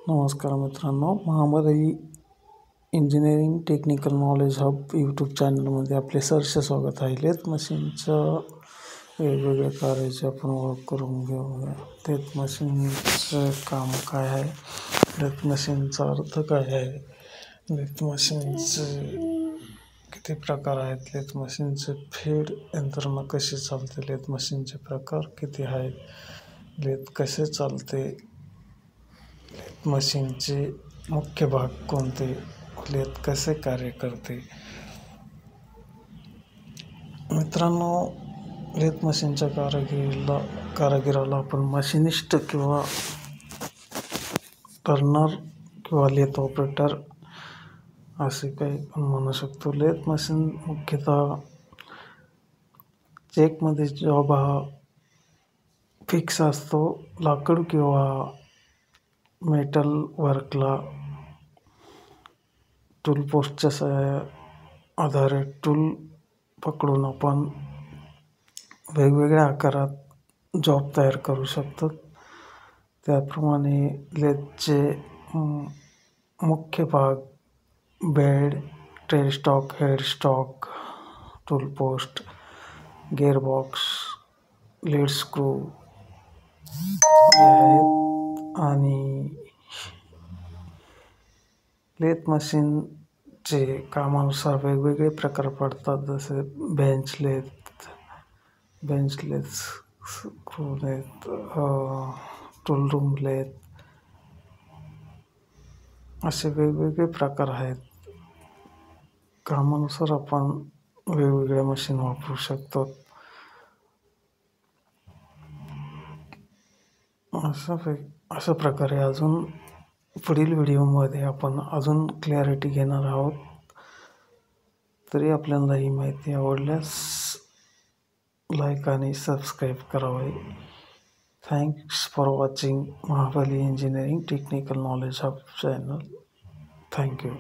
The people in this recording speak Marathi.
नमस्कार मित्रांनो, Mahabali engineering technical knowledge hub YouTube चॅनलमध्ये आपले सहर्ष स्वागत आहे. लेथ मशीनचं वेगवेगळ्या कार्याची आपण ओळख करून घेऊया. लेथ मशीनचं काम काय आहे, लेथ मशीनचा अर्थ काय आहे, लेथ मशीनचे किती प्रकार आहेत, लेथ मशीनचे फीड यंत्रणा कशी चालते, लेथ मशीनचे प्रकार किती आहेत, लेथ कसे चालते, लेथ मशीनचे मुख्य भाग कोणते, लेथ कसे कार्य करते. मित्रांनो, लेथ मशीनच्या कारागिराला आपण मशिनिस्ट किंवा टर्नर किंवा लेथ ऑपरेटर असे काही पण म्हणू शकतो. लेथ मशीन मुख्यतः चेकमध्ये जॉब हा फिक्स असतो. लाकूड किंवा मेटल वर्कला टूल पोस्टच्या आधारे टूल पकडून आपण वेगवेगळ्या आकारात जॉब तयार करू शकतो. त्याप्रमाणे लेथचे मुख्य भाग bed, tail stock, head stock, tool post, gearbox, lead screw आहेत. आणि लेथ मशीनचे कामानुसार वेगवेगळे प्रकार पडतात, जसे bench lathe, screw lathe, tool room lathe, असे वेगवेगळे प्रकार आहेत. कामानुसार आपण वेगवेगळ्या मशीन वापरू शकतो. अशा प्रकारे अजून पुढील व्हिडिओमध्ये आपण अजून क्लॅरिटी घेणार आहोत. तरी आपल्याला ही माहिती आवडल्यास लाईक आणि सबस्क्राईब करावे. Thanks for watching Mahabali engineering technical knowledge hub channel. Thank you.